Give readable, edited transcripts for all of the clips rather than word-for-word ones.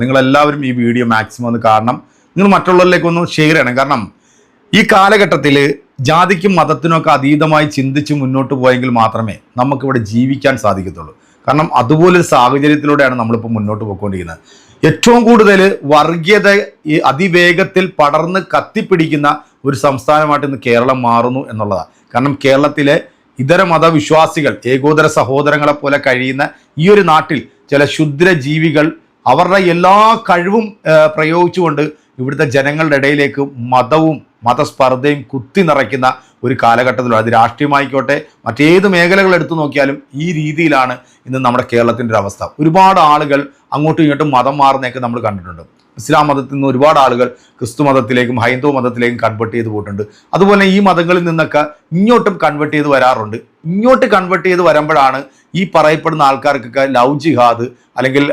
നിങ്ങളെല്ലാവരും ഈ video maximum ഒന്ന് കാണണം. നിങ്ങൾ മറ്റുള്ളവരിലേക്കൊന്ന് ഷെയർ ചെയ്യണം. കാരണം ഈ കാലഘട്ടത്തിൽ ജാതിക്കും മതത്തിനും ഒക്കെ അതീതമായി ചിന്തിച്ച് മുന്നോട്ട് പോയെങ്കിൽ മാത്രമേ നമുക്കിവിടെ ജീവിക്കാൻ സാധിക്കത്തുള്ളൂ. കാരണം അതുപോലൊരു സാഹചര്യത്തിലൂടെയാണ് നമ്മളിപ്പോൾ മുന്നോട്ട് പോയിക്കൊണ്ടിരിക്കുന്നത്. ഏറ്റവും കൂടുതൽ വർഗീയത ഈ അതിവേഗത്തിൽ പടർന്ന് കത്തിപ്പിടിക്കുന്ന ഒരു സംസ്ഥാനമായിട്ട് ഇന്ന് കേരളം മാറുന്നു എന്നുള്ളതാണ്. കാരണം കേരളത്തിലെ ഇതര മതവിശ്വാസികൾ ഏകോദര സഹോദരങ്ങളെ പോലെ കഴിയുന്ന ഈ ഒരു നാട്ടിൽ ചില ക്ഷുദ്ര ജീവികൾ അവരുടെ എല്ലാ കഴിവും പ്രയോഗിച്ചുകൊണ്ട് ഇവിടുത്തെ ജനങ്ങളുടെ ഇടയിലേക്ക് മതവും മതസ്പർദ്ധയും കുത്തി നിറയ്ക്കുന്ന ഒരു കാലഘട്ടത്തിലാണ്. അത് രാഷ്ട്രീയമായിക്കോട്ടെ മറ്റേത് മേഖലകൾ എടുത്തു നോക്കിയാലും ഈ രീതിയിലാണ് ഇന്ന് നമ്മുടെ കേരളത്തിൻ്റെ ഒരു അവസ്ഥ. ഒരുപാട് ആളുകൾ അങ്ങോട്ടും ഇങ്ങോട്ടും മതം മാറുന്നതൊക്കെ നമ്മൾ കണ്ടിട്ടുണ്ട്. ഇസ്ലാം മതത്തിൽ നിന്ന് ഒരുപാട് ആളുകൾ ക്രിസ്തു മതത്തിലേക്കും ഹൈന്ദവ മതത്തിലേക്കും കൺവേർട്ട് ചെയ്ത് പോയിട്ടുണ്ട്. അതുപോലെ ഈ മതങ്ങളിൽ നിന്നൊക്കെ ഇങ്ങോട്ടും കൺവേർട്ട് ചെയ്ത് വരാറുണ്ട്. ഇങ്ങോട്ട് കൺവേർട്ട് ചെയ്ത് വരുമ്പോഴാണ് ഈ പറയപ്പെടുന്ന ആൾക്കാർക്കൊക്കെ ലവ് ജിഹാദ് അല്ലെങ്കിൽ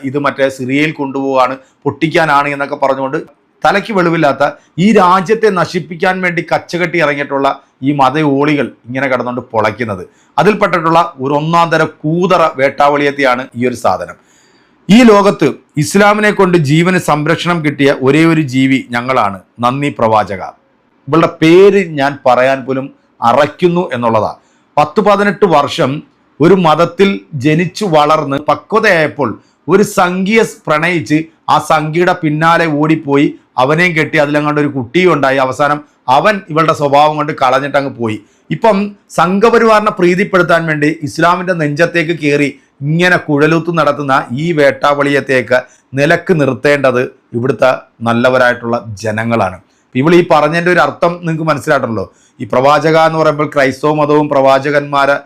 ഇത് മറ്റേ സിറിയയിൽ കൊണ്ടുപോവാണ് പൊട്ടിക്കാനാണ് എന്നൊക്കെ പറഞ്ഞുകൊണ്ട് തലയ്ക്ക് വെളിവില്ലാത്ത ഈ രാജ്യത്തെ നശിപ്പിക്കാൻ വേണ്ടി കച്ചകെട്ടി ഇറങ്ങിയിട്ടുള്ള ഈ മതയോളികൾ ഇങ്ങനെ കടന്നുകൊണ്ട് പൊളയ്ക്കുന്നത്. അതിൽപ്പെട്ടിട്ടുള്ള ഒരു ഒന്നാം തര കൂതറ വേട്ടാവളിയത്തെയാണ് ഈ ഒരു സാധനം. ഈ ലോകത്ത് ഇസ്ലാമിനെ കൊണ്ട് ജീവന് സംരക്ഷണം കിട്ടിയ ഒരേ ഒരു ജീവി ഞങ്ങളാണ്. നന്ദി പ്രവാചക. ഇവളുടെ പേര് ഞാൻ പറയാൻ പോലും അറയ്ക്കുന്നു എന്നുള്ളതാണ്. 10-18 വർഷം ഒരു മതത്തിൽ ജനിച്ചു വളർന്ന് പക്വതയായപ്പോൾ ഒരു സംഖ്യയെ പ്രണയിച്ച് ആ സംഖ്യയുടെ പിന്നാലെ ഓടിപ്പോയി അവനെയും കെട്ടി അതിലങ്ങാണ്ട് ഒരു കുട്ടിയും ഉണ്ടായി. അവസാനം അവൻ ഇവളുടെ സ്വഭാവം കൊണ്ട് കളഞ്ഞിട്ട് അങ്ങ് പോയി. ഇപ്പം സംഘപരിവാറിനെ പ്രീതിപ്പെടുത്താൻ വേണ്ടി ഇസ്ലാമിൻ്റെ നെഞ്ചത്തേക്ക് കയറി ഇങ്ങനെ കുഴലൂത്ത് നടത്തുന്ന ഈ വേട്ടാവളിയത്തേക്ക് നിലക്ക് നിർത്തേണ്ടത് ഇവിടുത്തെ നല്ലവരായിട്ടുള്ള ജനങ്ങളാണ്. ഇവൾ ഈ പറഞ്ഞതിൻ്റെ ഒരു അർത്ഥം നിങ്ങൾക്ക് മനസ്സിലായിട്ടുണ്ടല്ലോ. ഈ പ്രവാചക എന്ന് പറയുമ്പോൾ ക്രൈസ്തവ മതവും പ്രവാചകന്മാരെ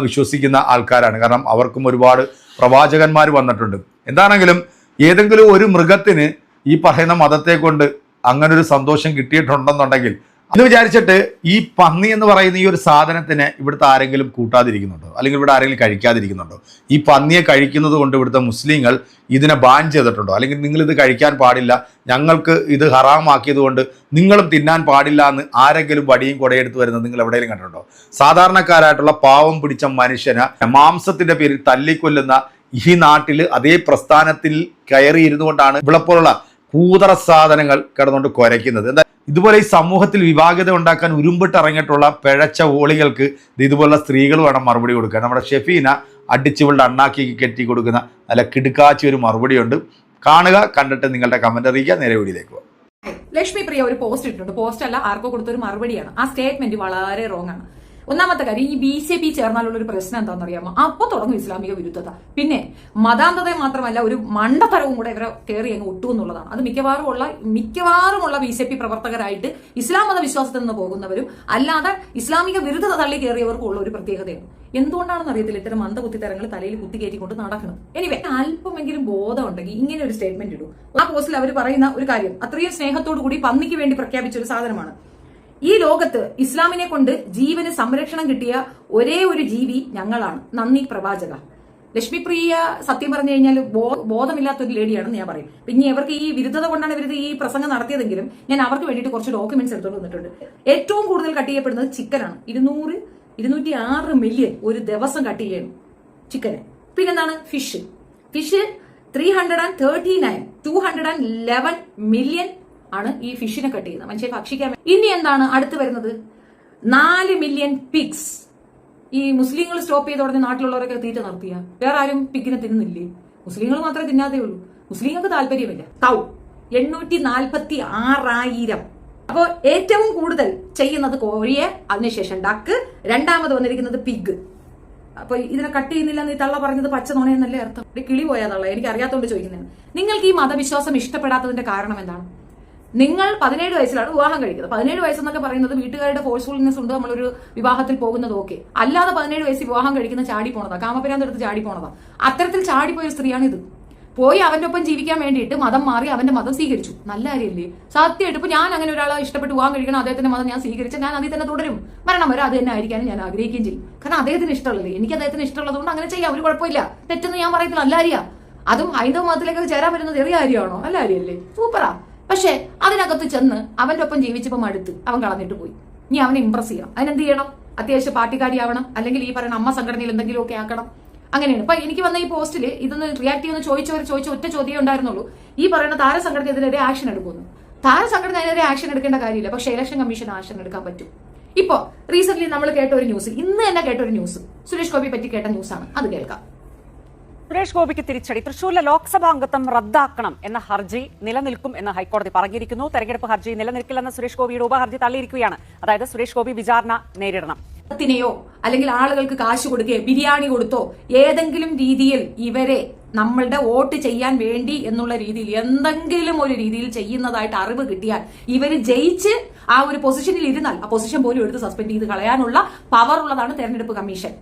വിശ്വസിക്കുന്ന ആൾക്കാരാണ്. കാരണം അവർക്കും ഒരുപാട് പ്രവാചകന്മാർ വന്നിട്ടുണ്ട്. എന്താണെങ്കിലും ഏതെങ്കിലും ഒരു മൃഗത്തിന് ഈ പറയുന്ന മതത്തെ കൊണ്ട് അങ്ങനെ ഒരു സന്തോഷം കിട്ടിയിട്ടുണ്ടെന്നുണ്ടെങ്കിൽ അത് വിചാരിച്ചിട്ട് ഈ പന്നി എന്ന് പറയുന്ന ഈ ഒരു സാധനത്തിന് ഇവിടുത്തെ ആരെങ്കിലും കൂട്ടാതിരിക്കുന്നുണ്ടോ? അല്ലെങ്കിൽ ഇവിടെ ആരെങ്കിലും കഴിക്കാതിരിക്കുന്നുണ്ടോ? ഈ പന്നിയെ കഴിക്കുന്നത് കൊണ്ട് ഇവിടുത്തെ മുസ്ലിങ്ങൾ ഇതിനെ ബാൻ ചെയ്തിട്ടുണ്ടോ? അല്ലെങ്കിൽ നിങ്ങൾ ഇത് കഴിക്കാൻ പാടില്ല, ഞങ്ങൾക്ക് ഇത് ഹറാമാക്കിയത് കൊണ്ട് നിങ്ങളും തിന്നാൻ പാടില്ല എന്ന് ആരെങ്കിലും വടിയും കൊടയെടുത്ത് വരുന്നത് നിങ്ങൾ എവിടെയെങ്കിലും കണ്ടിട്ടുണ്ടോ? സാധാരണക്കാരായിട്ടുള്ള പാവം പിടിച്ച മനുഷ്യനെ മാംസത്തിന്റെ പേരിൽ തല്ലിക്കൊല്ലുന്ന ഈ നാട്ടിൽ അതേ പ്രസ്ഥാനത്തിൽ കയറി ഇരുന്നു കൊണ്ടാണ് ഇവിടെപ്പോലുള്ള കൂതറ സാധനങ്ങൾ കിടന്നുകൊണ്ട് കുരയ്ക്കുന്നത്. എന്താ ഇതുപോലെ ഈ സമൂഹത്തിൽ വിഭാഗത ഉണ്ടാക്കാൻ ഉരുമ്പിട്ട് ഇറങ്ങിയിട്ടുള്ള പിഴച്ച ഓളികൾക്ക് ഇതുപോലുള്ള സ്ത്രീകൾ വേണം മറുപടി കൊടുക്കാൻ. നമ്മുടെ ഷെഫീന അടിച്ചുവളുടെ അണ്ണാക്കി കെട്ടി കൊടുക്കുന്ന നല്ല കിടുക്കാച്ചി ഒരു മറുപടിയുണ്ട്. കാണുക, കണ്ടിട്ട് നിങ്ങളുടെ കമന്റ് അറിയിക്കുക. നേരെ വീഡിയോയിലേക്ക് പോകാം. ലക്ഷ്മി പ്രിയ ഒരു പോസ്റ്റ് ഇട്ടിട്ടുണ്ട്. പോസ്റ്റ് അല്ല, ആർക്കോ കൊടുത്തൊരു മറുപടിയാണ്. ആ സ്റ്റേറ്റ്മെന്റ് വളരെ റോങ് ആണ്. ഒന്നാമത്തെ കാര്യം, ഈ BJP ചേർന്നാലുള്ള ഒരു പ്രശ്നം എന്താണെന്നറിയാമോ? അപ്പൊ തുടങ്ങും ഇസ്ലാമിക വിരുദ്ധത. പിന്നെ മതാന്തതയെ മാത്രമല്ല ഒരു മണ്ടത്തരവും കൂടെ ഇവരെ കയറി അങ്ങ് ഒട്ടു എന്നുള്ളതാണ്. അത് മിക്കവാറുമുള്ള BJP പ്രവർത്തകരായിട്ട് ഇസ്ലാം മത വിശ്വാസത്തിൽ നിന്ന് പോകുന്നവരും അല്ലാതെ ഇസ്ലാമിക വിരുദ്ധത തള്ളി കയറിയവർക്കും ഉള്ള ഒരു പ്രത്യേകതയാണ്. എന്തുകൊണ്ടാണെന്ന് അറിയത്തില്ല ഇത്തരം മന്ദകുത്തിത്തരങ്ങൾ തലയിൽ കുത്തിക്കയറ്റിക്കൊണ്ട് നടക്കുന്നത്. എനിവേ, അല്പമെങ്കിലും ബോധം ഉണ്ടെങ്കിൽ ഇങ്ങനെ ഒരു സ്റ്റേറ്റ്മെന്റ് ഇടൂ. ആ പോസ്റ്റിൽ അവർ പറയുന്ന ഒരു കാര്യം അത്രയും സ്നേഹത്തോടു കൂടി പന്നിക്ക് വേണ്ടി പ്രഖ്യാപിച്ച ഒരു സാധനമാണ്. ഈ ലോകത്ത് ഇസ്ലാമിനെ കൊണ്ട് ജീവന് സംരക്ഷണം കിട്ടിയ ഒരേ ഒരു ജീവി ഞങ്ങളാണ്. നന്ദി പ്രവാചക. ലക്ഷ്മി പ്രിയ സത്യം പറഞ്ഞു കഴിഞ്ഞാൽ ബോധമില്ലാത്തൊരു ലേഡിയാണെന്ന് ഞാൻ പറയും. പിന്നെ ഇവർക്ക് ഈ വിരുദ്ധത കൊണ്ടാണ് ഇവർ ഈ പ്രസംഗം നടത്തിയതെങ്കിലും ഞാൻ അവർക്ക് വേണ്ടിയിട്ട് കുറച്ച് ഡോക്യുമെന്റ്സ് എടുത്തുകൊണ്ട് വന്നിട്ടുണ്ട്. ഏറ്റവും കൂടുതൽ കട്ട് ചെയ്യപ്പെടുന്നത് ചിക്കനാണ്. 206 മില്യൺ ഒരു ദിവസം കട്ട് ചെയ്യുന്നു ചിക്കന്. പിന്നെന്താണ് ഫിഷ് 211 മില്യൺ ആണ് ഈ ഫിഷിനെ കട്ട് ചെയ്യുന്നത് മനുഷ്യ ഭക്ഷിക്കാൻ. ഇനി എന്താണ് അടുത്ത് വരുന്നത്? 4 മില്യൺ പിഗ്സ്. ഈ മുസ്ലിങ്ങൾ സ്റ്റോപ്പ് ചെയ്ത ഉടനെ നാട്ടിലുള്ളവരൊക്കെ തീറ്റ നിർത്തിയ വേറെ ആരും പിഗിനെ തിന്നുന്നില്ലേ? മുസ്ലിങ്ങൾ മാത്രമേ തിന്നാതേ ഉള്ളൂ. മുസ്ലിങ്ങൾക്ക് താല്പര്യമില്ല. 846,000. അപ്പോൾ ഏറ്റവും കൂടുതൽ ചെയ്യുന്നത് കോഴിയെ, അതിനുശേഷം ഡക്ക്, രണ്ടാമത് വന്നിരിക്കുന്നത് പിഗ്. അപ്പൊ ഇതിനെ കട്ട് ചെയ്യുന്നില്ല എന്ന് ഈ തള്ള പറഞ്ഞത് പച്ച നുണയെന്നല്ലേ അർത്ഥം? കിളി പോയാ തള്ള. എനിക്ക് അറിയാത്തോണ്ട് ചോദിക്കുന്നതാണ്. നിങ്ങൾക്ക് ഈ മതവിശ്വാസം ഇഷ്ടപ്പെടാത്തതിന്റെ കാരണം എന്താണ്? നിങ്ങൾ 17 വയസ്സിലാണ് വിവാഹം കഴിക്കുന്നത്. 17 വയസ്സെന്നൊക്കെ പറയുന്നത് വീട്ടുകാരുടെ ഫോഴ്സ്ഫുൾനെസ് ഉണ്ട്, നമ്മളൊരു വിവാഹത്തിൽ പോകുന്നത് ഓക്കെ. അല്ലാതെ 17 വയസ്സിൽ വിവാഹം കഴിക്കുന്ന ചാടി പോണതാ, കാമപരാന്തെടുത്ത് ചാടി പോണതാ. അത്തരത്തിൽ ചാടിപ്പോയ സ്ത്രീയാണ് ഇത്. പോയി അവന്റെ ഒപ്പം ജീവിക്കാൻ വേണ്ടിയിട്ട് മതം മാറി അവന്റെ മതം സ്വീകരിച്ചു. നല്ല കാര്യമല്ലേ? സത്യമായിട്ട് ഇപ്പൊ ഞാൻ അങ്ങനെ ഒരാളെ ഇഷ്ടപ്പെട്ട് വിവാഹം കഴിക്കണം, അദ്ദേഹത്തിന്റെ മതം ഞാൻ സ്വീകരിച്ച ഞാൻ അതിൽ തന്നെ തുടരും. മരണം വരെ അത് തന്നെ ആയിരിക്കാനും ഞാൻ ആഗ്രഹിക്കുകയും ചെയ്യും. കാരണം അദ്ദേഹത്തിന് ഇഷ്ടമുള്ളത്, എനിക്ക് അദ്ദേഹത്തിന് ഇഷ്ടമുള്ളത് കൊണ്ട് അങ്ങനെ ചെയ്യാം. ഒരു കുഴപ്പമില്ല, തെറ്റെന്ന് ഞാൻ പറയുന്നില്ല. നല്ല കാര്യമാണ്. അതും ഹൈന്ദവ മതത്തിലേക്ക് ചേരാൻ വരുന്നത് ചെറിയ കാര്യമാണോ? നല്ല കാര്യമല്ലേ? സൂപ്പറാ. പക്ഷെ അതിനകത്ത് ചെന്ന് അവന്റെ ഒപ്പം ജീവിച്ചപ്പോൾ മടുത്ത് അവൻ കളഞ്ഞിട്ട് പോയി. ഇനി അവനെ ഇംപ്രസ് ചെയ്യണം. അതിനെന്ത് ചെയ്യണം? അത്യാവശ്യം പാർട്ടിക്കാരിയാവണം, അല്ലെങ്കിൽ ഈ പറയുന്ന അമ്മ സംഘടനയിൽ എന്തെങ്കിലുമൊക്കെ ആക്കണം. അങ്ങനെയാണ്. ഇപ്പൊ എനിക്ക് വന്ന ഈ പോസ്റ്റിൽ ഇതൊന്ന് റിയാക്ട് ചെയ്യുന്ന ചോദിച്ച ഒറ്റ ചോദ്യം ഉണ്ടായിരുന്നുള്ളൂ. ഈ പറയുന്ന താരസംഘടനയ്ക്കെതിരെ ആക്ഷൻ എടുക്കുന്നു. താരസംഘടനയ്ക്കെതിരെ ആക്ഷൻ എടുക്കേണ്ട കാര്യമില്ല, പക്ഷെ ഇലക്ഷൻ കമ്മീഷൻ ആക്ഷൻ എടുക്കാൻ പറ്റും. ഇപ്പോ റീസെന്റ് നമ്മൾ കേട്ട ഒരു ന്യൂസ്, ഇന്ന് തന്നെ കേട്ട ഒരു ന്യൂസ്, സുരേഷ് ഗോപിയെ പറ്റി കേട്ട ന്യൂസാണ്, അത് കേൾക്കാം. സുരേഷ് ഗോപിക്ക് തിരിച്ചടി. തൃശൂരിലെ ലോക്സഭാ അംഗത്വം റദ്ദാക്കണം എന്ന ഹർജി നിലനിൽക്കും എന്ന് ഹൈക്കോടതി പറഞ്ഞിരിക്കുന്നു. തെരഞ്ഞെടുപ്പ് ഹർജി നിലനിൽക്കില്ലെന്ന സുരേഷ് ഗോപിയുടെ ഉപഹർജി തള്ളിയിരിക്കുകയാണ്. അതായത് സുരേഷ് ഗോപി വിചാരണ നേരിടണം. ത്തിനെയോ അല്ലെങ്കിൽ ആളുകൾക്ക് കാശ് കൊടുക്കുകയോ ബിരിയാണി കൊടുത്തോ ഏതെങ്കിലും രീതിയിൽ ഇവരെ നമ്മളുടെ വോട്ട് ചെയ്യാൻ വേണ്ടി എന്നുള്ള രീതിയിൽ എന്തെങ്കിലും ഒരു രീതിയിൽ ചെയ്യുന്നതായിട്ട് അറിവ് കിട്ടിയാൽ ഇവര് ജയിച്ച് ആ ഒരു പൊസിഷനിൽ ഇരുന്നാൽ ആ പൊസിഷൻ പോലും എടുത്ത് സസ്പെൻഡ് ചെയ്ത് കളയാനുള്ള പവർ ഉള്ളതാണ് തെരഞ്ഞെടുപ്പ് കമ്മീഷൻ.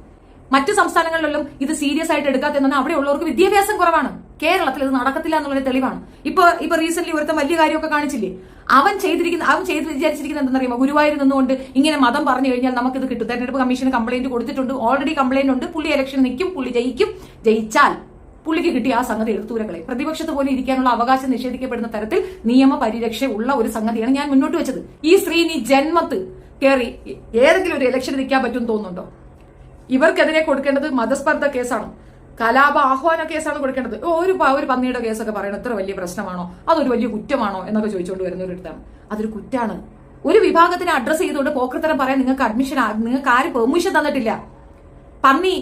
മറ്റു സംസ്ഥാനങ്ങളിലും ഇത് സീരിയസ് ആയിട്ട് എടുക്കാത്തെന്ന് അവിടെ ഉള്ളവർക്ക് വിദ്യാഭ്യാസം കുറവാണ്. കേരളത്തിൽ ഇത് നടക്കത്തില്ല എന്നുള്ളൊരു തെളിവാണ്. ഇപ്പൊ റീസെന്റ് ഒരുത്തം വലിയ കാര്യമൊക്കെ കാണിച്ചില്ലേ, അവൻ ചെയ്ത് വിചാരിച്ചിരിക്കുന്നത് എന്തെന്നറിയുമോ, ഗുരുവായൂർ നിന്നുകൊണ്ട് ഇങ്ങനെ മതം പറഞ്ഞു കഴിഞ്ഞാൽ നമുക്കിത് കിട്ടും. തെരഞ്ഞെടുപ്പ് കമ്മീഷന് കംപ്ലൈന്റ് കൊടുത്തിട്ടുണ്ട്, ഓൾറെഡി കംപ്ലൈന്റ് ഉണ്ട്. പുള്ളി ഇലക്ഷൻ നിൽക്കും, പുള്ളി ജയിക്കും. ജയിച്ചാൽ പുള്ളിക്ക് കിട്ടിയ ആ സംഗതി എടുത്തൂരകളെ പ്രതിപക്ഷത്ത് പോലും ഇരിക്കാനുള്ള അവകാശം നിഷേധിക്കപ്പെടുന്ന തരത്തിൽ നിയമപരിരക്ഷ ഉള്ള ഒരു സംഗതിയാണ് ഞാൻ മുന്നോട്ട് വെച്ചത്. ഈ സ്ത്രീ നീ ജന്മത്ത് കയറി ഏതെങ്കിലും ഒരു ഇലക്ഷൻ നിൽക്കാൻ പറ്റും തോന്നുന്നുണ്ടോ? ഇവർക്കെതിരെ കൊടുക്കേണ്ടത് മതസ്പർദ്ധ കേസാണ്, കലാപ ആഹ്വാന കേസാണ് കൊടുക്കേണ്ടത്. ഒരു പന്നിയുടെ കേസൊക്കെ പറയണം ഇത്ര വലിയ പ്രശ്നമാണോ, അതൊരു വലിയ കുറ്റമാണോ എന്നൊക്കെ ചോദിച്ചുകൊണ്ട് വരുന്ന ഒരു ഇടത്താണ്. അതൊരു കുറ്റാണ്. ഒരു വിഭാഗത്തിനെ അഡ്രസ് ചെയ്തുകൊണ്ട് പോക്കൃത്തരം പറയാൻ നിങ്ങൾക്ക് ആരും പെർമിഷൻ തന്നിട്ടില്ല. പന്നി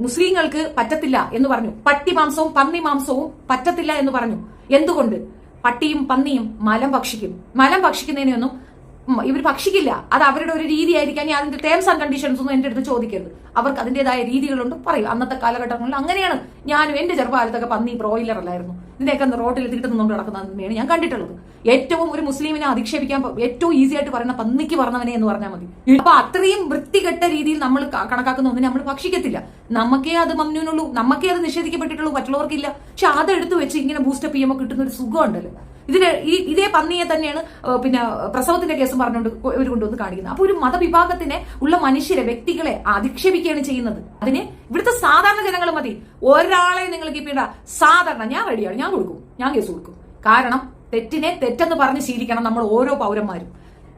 മുസ്ലിങ്ങൾക്ക് പറ്റത്തില്ല എന്ന് പറഞ്ഞു, പട്ടി മാംസവും പന്നി മാംസവും പറ്റത്തില്ല എന്ന് പറഞ്ഞു. എന്തുകൊണ്ട്? പട്ടിയും പന്നിയും മലം ഭക്ഷിക്കുന്നതിനൊന്നും ഇവർ ഭക്ഷിക്കില്ല. അത് അവരുടെ ഒരു രീതി ആയിരിക്കാൻ അതിന്റെ ടേംസ് ആൻഡ് കണ്ടീഷൻസ് ഒന്നും എന്റെ അടുത്ത് ചോദിക്കരുത്. അവർക്ക് അതിന്റേതായ രീതികളുണ്ട്, പറയും. അന്നത്തെ കാലഘട്ടങ്ങളിൽ അങ്ങനെയാണ്. ഞാനും എന്റെ ചെറുപ്പകാലത്തൊക്കെ പന്നി ബ്രോയിലർ അല്ലായിരുന്നു, ഇതിനെയൊക്കെ റോട്ടിൽ തിരിട്ട് നിന്നുകൊണ്ട് നടക്കുന്നതാണ് ഞാൻ കണ്ടിട്ടുള്ളത്. ഏറ്റവും ഒരു മുസ്ലിമിനെ അധിക്ഷേപിക്കാൻ ഏറ്റവും ഈസി ആയിട്ട് പറയുന്ന പന്നിക്ക് പറഞ്ഞവനെ എന്ന് പറഞ്ഞാൽ മതി. അപ്പൊ അത്രയും വൃത്തികെട്ട രീതിയിൽ നമ്മൾ കണക്കാക്കുന്ന ഒന്നിനെ നമ്മൾ ഭക്ഷിക്കത്തില്ല. നമുക്കേ അത് മമ്നൂനുള്ളൂ, നമുക്കേ അത് നിഷേധിക്കപ്പെട്ടിട്ടുള്ളൂ, മറ്റുള്ളവർക്കില്ല. പക്ഷെ അതെടുത്ത് വെച്ച് ഇങ്ങനെ ബൂസ്റ്റപ്പ് ചെയ്യുമ്പോൾ കിട്ടുന്ന ഒരു സുഖം ഉണ്ടല്ലോ. ഇതേ പന്നിയെ തന്നെയാണ് പിന്നെ പ്രസവത്തിന്റെ കേസും പറഞ്ഞുകൊണ്ട് ഇവർ കൊണ്ടുവന്ന് കാണിക്കുന്നത്. അപ്പൊ ഒരു മതവിഭാഗത്തിനെ ഉള്ള മനുഷ്യരെ, വ്യക്തികളെ അധിക്ഷേപിക്കുകയാണ് ചെയ്യുന്നത്. അതിന് ഇവിടുത്തെ സാധാരണ ജനങ്ങൾ മതി. ഒരാളെ നിങ്ങൾ കീപ്പിട സാധാരണ ഞാൻ റെഡിയാണ്, ഞാൻ കൊടുക്കും, ഞാൻ കേസ് കൊടുക്കും. കാരണം തെറ്റിനെ തെറ്റെന്ന് പറഞ്ഞ് ശീലിക്കണം നമ്മൾ ഓരോ പൗരന്മാരും.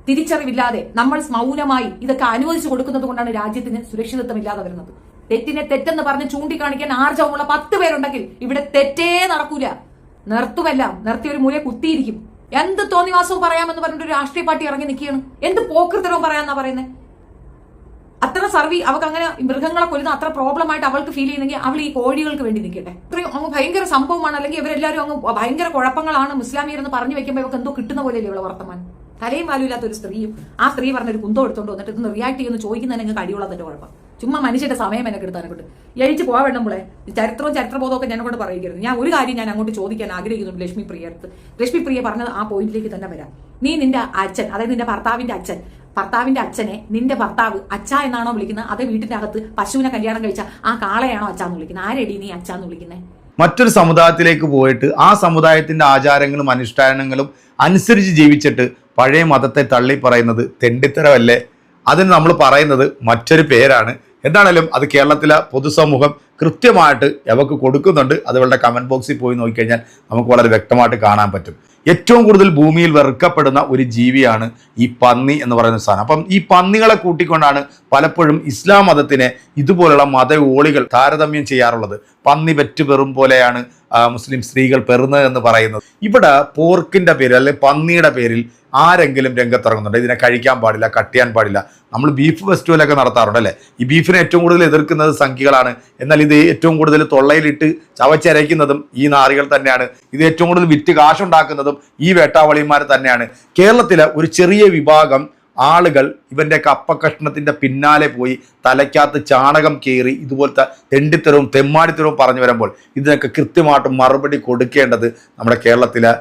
തിരിച്ചറിവില്ലാതെ നമ്മൾ മൗനമായി ഇതൊക്കെ അനുവദിച്ചു കൊടുക്കുന്നത് കൊണ്ടാണ് രാജ്യത്തിന് സുരക്ഷിതത്വം ഇല്ലാതെ വരുന്നത്. തെറ്റിനെ തെറ്റെന്ന് പറഞ്ഞ് ചൂണ്ടിക്കാണിക്കാൻ ആർജവമുള്ള 10 പേരുണ്ടെങ്കിൽ ഇവിടെ തെറ്റേ നടക്കൂല. നിർത്തുമെല്ലാം, നിർത്തി ഒരു മൂലയെ കുത്തിയിരിക്കും. എന്ത് തോന്നിവാസവും പറയാമെന്ന് പറഞ്ഞിട്ട് ഒരു രാഷ്ട്രീയ പാർട്ടി ഇറങ്ങി നിൽക്കുകയാണ്. എന്ത് പോക്കൃത്തരവും പറയാന്നാ പറയുന്നത്. അത്ര അവൾക്ക് അങ്ങനെ മൃഗങ്ങളെ കൊല്ലുന്ന അത്ര പ്രോബ്ലം ആയിട്ട് അവൾക്ക് ഫീൽ ചെയ്യുന്നെങ്കിൽ അവൾ ഈ കോഴികൾക്ക് വേണ്ടി നിൽക്കട്ടെ. അത്രയും അങ്ങ് ഭയങ്കര സംഭവമാണ്. അല്ലെങ്കിൽ ഇവരെല്ലാവരും അങ്ങ് ഭയങ്കര കുഴപ്പങ്ങളാണ് മുസ്ലാമിയർ എന്ന് പറഞ്ഞു വെക്കുമ്പോൾ ഇവർക്ക് എന്തോ കിട്ടുന്ന പോലെയല്ലേ ഇവളെ വർത്തമാനം. തലയും വാലും ഇല്ലാത്ത ഒരു സ്ത്രീയും ആ സ്ത്രീ പറഞ്ഞൊരു കുന്തം എടുത്തോണ്ട് വന്നിട്ട് ഇതൊന്ന് റിയാക്ട് ചെയ്യുന്ന ചോദിക്കുന്നതിന് നിങ്ങൾക്ക് അടിയുള്ളതിന്റെ കുഴപ്പം. ചുമ്മാ മനുഷ്യന്റെ സമയം എന്നെ എടുത്താനെ കൊണ്ട് എഴിച്ച് പോവേണ്ടുമ്പോളെ ചരിത്രബോധമൊക്കെ ഞാൻ കൊണ്ട് പറയുകയായിരുന്നു. ഞാൻ ഒരു കാര്യം ഞാൻ അങ്ങോട്ട് ചോദിക്കാൻ ആഗ്രഹിക്കുന്നുണ്ട് ലക്ഷ്മി പ്രിയ പറഞ്ഞത് ആ പോയിന്റിലേക്ക് തന്നെ വരാം. നീ നിന്റെ അച്ഛൻ, അതായത് നിന്റെ ഭർത്താവിന്റെ അച്ഛനെ നിന്റെ ഭർത്താവ് അച്ഛ എന്നാണോ വിളിക്കുന്നത്? അതേ വീട്ടിന്റെ അകത്ത് പശുവിനെ കല്യാണം കഴിച്ച ആ കാളയാണോ അച്ഛാന്ന് വിളിക്കുന്നത്? ആരെടി നീ അച്ഛാന്ന് വിളിക്കുന്നത്? മറ്റൊരു സമുദായത്തിലേക്ക് പോയിട്ട് ആ സമുദായത്തിന്റെ ആചാരങ്ങളും അനുഷ്ഠാനങ്ങളും അനുസരിച്ച് ജീവിച്ചിട്ട് പഴയ മതത്തെ തള്ളി പറയുന്നത് തെണ്ടിത്തരമല്ലേ? അതിന് നമ്മൾ പറയുന്നത് മറ്റൊരു പേരാണ്. എന്താണേലും അത് കേരളത്തിലെ പൊതുസമൂഹം കൃത്യമായിട്ട് അവർക്ക് കൊടുക്കുന്നുണ്ട്. അതുപോലെ കമന്റ് ബോക്സിൽ പോയി നോക്കിക്കഴിഞ്ഞാൽ നമുക്ക് വളരെ വ്യക്തമായിട്ട് കാണാൻ പറ്റും. ഏറ്റവും കൂടുതൽ ഭൂമിയിൽ വെറുക്കപ്പെടുന്ന ഒരു ജീവിയാണ് ഈ പന്നി എന്ന് പറയുന്ന സാധനം. അപ്പം ഈ പന്നികളെ കൂട്ടിക്കൊണ്ടാണ് പലപ്പോഴും ഇസ്ലാം മതത്തിനെ ഇതുപോലുള്ള മതയോളികൾ താരതമ്യം ചെയ്യാറുള്ളത്. പന്നി പെറ്റ് പെറും പോലെയാണ് മുസ്ലിം സ്ത്രീകൾ പെറുന്നത് എന്ന് പറയുന്നത്. ഇവിടെ പോർക്കിന്റെ പേരിൽ അല്ലെങ്കിൽ പന്നിയുടെ പേരിൽ ആരെങ്കിലും രംഗത്തിറങ്ങുന്നുണ്ട്? ഇതിനെ കഴിക്കാൻ പാടില്ല, കട്ട് ചെയ്യാൻ പാടില്ല. നമ്മൾ ബീഫ് ഫെസ്റ്റിവലൊക്കെ നടത്താറുണ്ട് അല്ലേ? ഈ ബീഫിനെ ഏറ്റവും കൂടുതൽ എതിർക്കുന്നത് സംഘികളാണ്. എന്നാൽ ഇത് ഏറ്റവും കൂടുതൽ തൊള്ളയിലിട്ട് ചവച്ചരയ്ക്കുന്നതും ഈ നാറികൾ തന്നെയാണ്. ഇത് ഏറ്റവും കൂടുതൽ വിറ്റ് കാശുണ്ടാക്കുന്നതും ഈ വേട്ടാവളിമാർ തന്നെയാണ്. കേരളത്തിലെ ഒരു ചെറിയ വിഭാഗം ആളുകൾ ഇവന്റെ കപ്പക്കഷ്ണത്തിന്റെ പിന്നാലെ പോയി തലയ്ക്കകത്ത് ചാണകം കയറി ഇതുപോലത്തെ തെണ്ടിത്തരവും തെമ്മാടിത്തരവും പറഞ്ഞു വരുമ്പോൾ ഇതിനൊക്കെ കൃത്യമായിട്ട് മറുപടി കൊടുക്കേണ്ടത് നമ്മുടെ കേരളത്തിലെ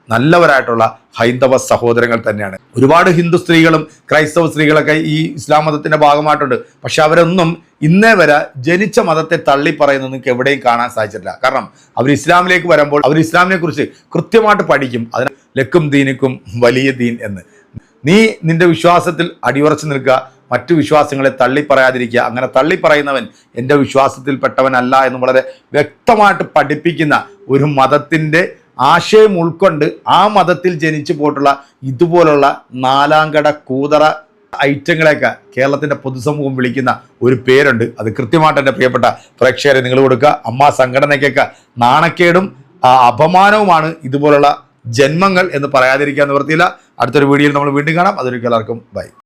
നല്ലവരായിട്ടുള്ള ഹൈന്ദവ സഹോദരങ്ങൾ തന്നെയാണ്. ഒരുപാട് ഹിന്ദു സ്ത്രീകളും ക്രൈസ്തവ സ്ത്രീകളൊക്കെ ഈ ഇസ്ലാം മതത്തിന്റെ ഭാഗമായിട്ടുണ്ട്. പക്ഷെ അവരൊന്നും ഇന്നേ വരെ ജനിച്ച മതത്തെ തള്ളി പറയുന്നത് നിങ്ങൾക്ക് എവിടെയും കാണാൻ സാധിച്ചിട്ടില്ല. കാരണം അവർ ഇസ്ലാമിലേക്ക് വരുമ്പോൾ അവർ ഇസ്ലാമിനെ കുറിച്ച് കൃത്യമായിട്ട് പഠിക്കും. അതിന് ലക്കും ദീനിക്കും വലിയ ദീൻ എന്ന്. നീ നിന്റെ വിശ്വാസത്തിൽ അടിയുറച്ചു നിൽക്കുക, മറ്റു വിശ്വാസങ്ങളെ തള്ളിപ്പറയാതിരിക്കുക. അങ്ങനെ തള്ളിപ്പറയുന്നവൻ എൻ്റെ വിശ്വാസത്തിൽപ്പെട്ടവനല്ല എന്ന് വളരെ വ്യക്തമായിട്ട് പഠിപ്പിക്കുന്ന ഒരു മതത്തിൻ്റെ ആശയം ഉൾക്കൊണ്ട് ആ മതത്തിൽ ജനിച്ചു പോയിട്ടുള്ള ഇതുപോലുള്ള നാലാംകട കൂതറ ഐറ്റങ്ങളെയൊക്കെ കേരളത്തിൻ്റെ പൊതുസമൂഹം വിളിക്കുന്ന ഒരു പേരുണ്ട്. അത് കൃത്യമായിട്ട് എൻ്റെ പ്രിയപ്പെട്ട പ്രേക്ഷകരെ നിങ്ങൾ കൊടുക്കുക. അമ്മ സംഘടനയ്ക്കൊക്കെ നാണക്കേടും അപമാനവുമാണ് ഇതുപോലുള്ള ജന്മങ്ങൾ എന്ന് പറയാതിരിക്കാൻ നിവൃത്തിയില്ല. അടുത്തൊരു വീഡിയോയിൽ നമ്മൾ വീണ്ടും കാണാം. അതൊരിക്കലും എല്ലാവർക്കും ബൈ.